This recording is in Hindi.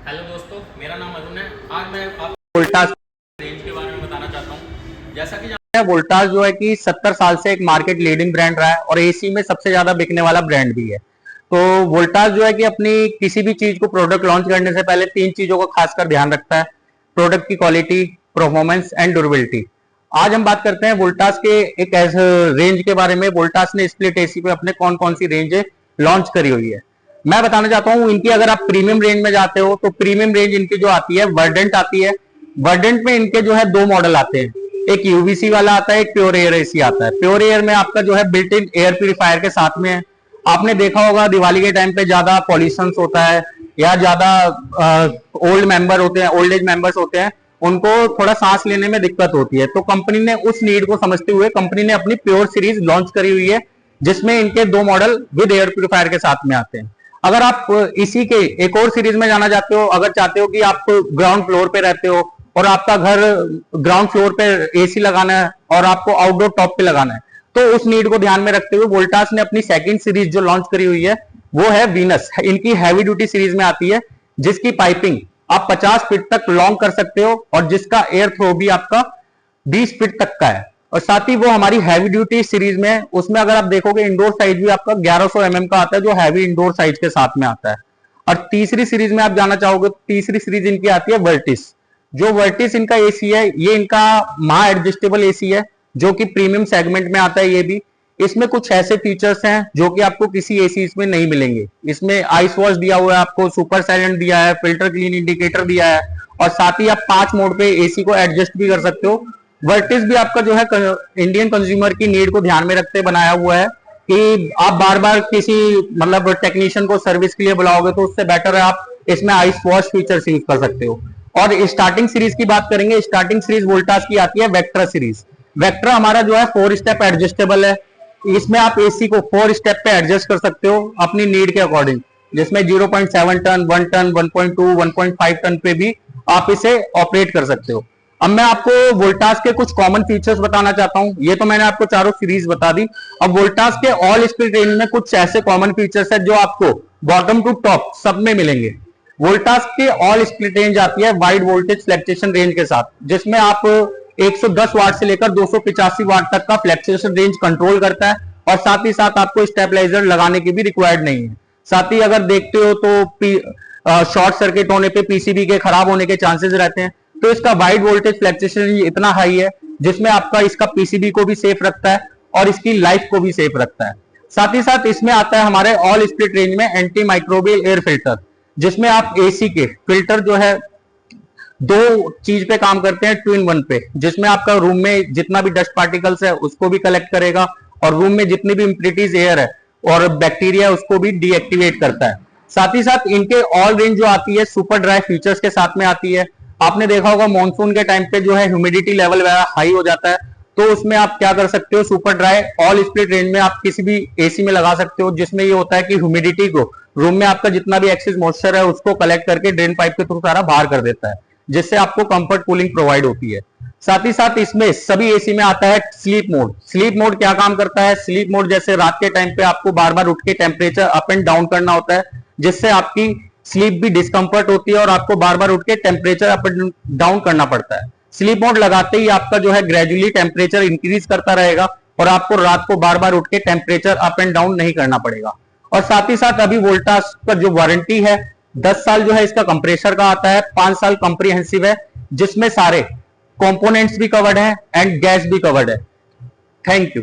हेलो दोस्तों, मेरा नाम अरुण है। आज मैं आपको वोल्टास रेंज के बारे में बताना चाहता हूँ। जैसा कि जानते हैं, वोल्टास जो है कि 70 साल से एक मार्केट लीडिंग ब्रांड रहा है और एसी में सबसे ज्यादा बिकने वाला ब्रांड भी है। तो वोल्टास जो है कि अपनी किसी भी चीज को प्रोडक्ट लॉन्च करने से पहले 3 चीजों का खासकर ध्यान रखता है: प्रोडक्ट की क्वालिटी, परफॉर्मेंस एंड ड्यूरेबिलिटी। आज हम बात करते हैं वोल्टास के एक ऐसे रेंज के बारे में। वोल्टास ने स्प्लिट एसी पे अपने कौन कौन सी रेंज लॉन्च करी हुई है, मैं बताना चाहता हूं इनकी। अगर आप प्रीमियम रेंज में जाते हो तो प्रीमियम रेंज इनकी जो आती है वर्डेंट आती है। वर्डेंट में इनके जो है 2 मॉडल आते हैं, एक यूवीसी वाला आता है, एक प्योर एयर एसी आता है। प्योर एयर में आपका जो है बिल्ट इन एयर प्यूरिफायर के साथ में है। आपने देखा होगा दिवाली के टाइम पे ज्यादा पॉल्यूशन होता है या ज्यादा ओल्ड मेंबर होते हैं, ओल्ड एज मेंबर्स होते हैं, उनको थोड़ा सांस लेने में दिक्कत होती है। तो कंपनी ने उस नीड को समझते हुए कंपनी ने अपनी प्योर सीरीज लॉन्च करी हुई है, जिसमें इनके 2 मॉडल विद एयर प्यूरिफायर के साथ में आते हैं। अगर आप इसी के एक और सीरीज में जाना चाहते हो, अगर चाहते हो कि आप ग्राउंड फ्लोर पे रहते हो और आपका घर ग्राउंड फ्लोर पे एसी लगाना है और आपको आउटडोर टॉप पे लगाना है, तो उस नीड को ध्यान में रखते हुए वोल्टास ने अपनी सेकंड सीरीज जो लॉन्च करी हुई है वो है वीनस। इनकी हैवी ड्यूटी सीरीज में आती है, जिसकी पाइपिंग आप 50 फीट तक लॉन्ग कर सकते हो और जिसका एयर थ्रो भी आपका 20 फीट तक का है। और साथ ही वो हमारी हैवी ड्यूटी सीरीज में, उसमें अगर आप देखोगे इंडोर साइज भी आपका 1100 mm का आता है, जो हैवी इंडोर साइज के साथ में आता है। और तीसरी सीरीज में आप जाना चाहोगे तो तीसरी सीरीज इनकी आती है वर्टिस। जो वर्टिस इनका एसी है, ये इनका मां एडजस्टेबल एसी है, जो कि प्रीमियम सेगमेंट में आता है। ये भी इसमें कुछ ऐसे फीचर्स हैं जो कि आपको किसी एसी में नहीं मिलेंगे। इसमें आइस वॉश दिया हुआ है, आपको सुपर साइलेंट दिया है, फिल्टर क्लीन इंडिकेटर दिया है, और साथ ही आप 5 मोड पे एसी को एडजस्ट भी कर सकते हो। वर्टिस भी आपका जो है इंडियन कंज्यूमर की नीड को ध्यान में रखते बनाया हुआ है कि आप बार बार किसी मतलब टेक्नीशियन को सर्विस के लिए बुलाओगे तो उससे बेटर है आप इसमें आइस वॉश फीचर यूज कर सकते हो। और स्टार्टिंग सीरीज की बात करेंगे, स्टार्टिंग सीरीज वोल्टास की आती है वेक्ट्रा सीरीज। वेक्ट्रा हमारा जो है 4 स्टेप एडजस्टेबल है। इसमें आप एसी को 4 स्टेप पे एडजस्ट कर सकते हो अपनी नीड के अकॉर्डिंग, जिसमें 0.7 टन, 1 टन, 1.2, 1.5 टन पे भी आप इसे ऑपरेट कर सकते हो। अब मैं आपको वोल्टास के कुछ कॉमन फीचर्स बताना चाहता हूं। ये तो मैंने आपको चारों सीरीज बता दी। अब वोल्टास के ऑल स्प्लिट रेंज में कुछ ऐसे कॉमन फीचर्स है जो आपको बॉटम टू टॉप सब में मिलेंगे। वोल्टास के ऑल स्प्लिट रेंज आती है वाइड वोल्टेज फ्लक्चुएशन रेंज के साथ, जिसमें आप 110 वाट से लेकर 285 वाट तक का फ्लक्चुएशन रेंज कंट्रोल करता है। और साथ ही साथ आपको स्टेबलाइजर लगाने की भी रिक्वायर्ड नहीं है। साथ ही अगर देखते हो तो शॉर्ट सर्किट होने पे पीसीबी के खराब होने के चांसेस रहते हैं। तो इसका वाइड वोल्टेज फ्लक्चुएशन रेंज इतना हाई है जिसमें आपका इसका पीसीबी को भी सेफ रखता है और इसकी लाइफ को भी सेफ रखता है। साथ ही साथ इसमें आता है हमारे ऑल स्प्लिट रेंज में एंटी माइक्रोबियल एयर फिल्टर, जिसमें आप एसी के फिल्टर जो है 2 चीज पे काम करते हैं, 2 in 1 पे, जिसमें आपका रूम में जितना भी डस्ट पार्टिकल्स है उसको भी कलेक्ट करेगा और रूम में जितनी भी इम्प्योरिटीज एयर है और बैक्टीरिया है उसको भी डीएक्टिवेट करता है। साथ ही साथ इनके ऑल रेंज जो आती है सुपर ड्राई फीचर्स के साथ में आती है। आपने देखा होगा मॉनसून के टाइम पे जो है ह्यूमिडिटी लेवल हाई हो जाता है, तो उसमें आप क्या कर सकते हो, super dry all split range में आप किसी भी एसी में लगा सकते हो, जिसमें ये होता है कि ह्यूमिडिटी को रूम में आपका जितना भी एक्सेस मॉइस्चर है उसको कलेक्ट करके ड्रेन पाइप के थ्रू सारा बाहर कर देता है, जिससे आपको कंफर्ट कूलिंग प्रोवाइड होती है। साथ ही साथ इसमें सभी एसी में आता है स्लीप मोड। स्लीप मोड क्या काम करता है? स्लीप मोड जैसे रात के टाइम पे आपको बार बार उठ के टेम्परेचर अप एंड डाउन करना होता है, जिससे आपकी स्लीप भी डिस्कंफर्ट होती है और आपको बार बार उठ के टेम्परेचर अप एंड डाउन करना पड़ता है। स्लीप मोड लगाते ही आपका जो है ग्रेजुअली टेम्परेचर इंक्रीज करता रहेगा और आपको रात को बार बार उठ के टेम्परेचर अप एंड डाउन नहीं करना पड़ेगा। और साथ ही साथ अभी वोल्टास का जो वारंटी है 10 साल जो है इसका कंप्रेसर का आता है, 5 साल कंप्रीहेंसिव है, जिसमें सारे कंपोनेंट्स भी कवर्ड हैं एंड गैस भी कवर्ड है। Thank you.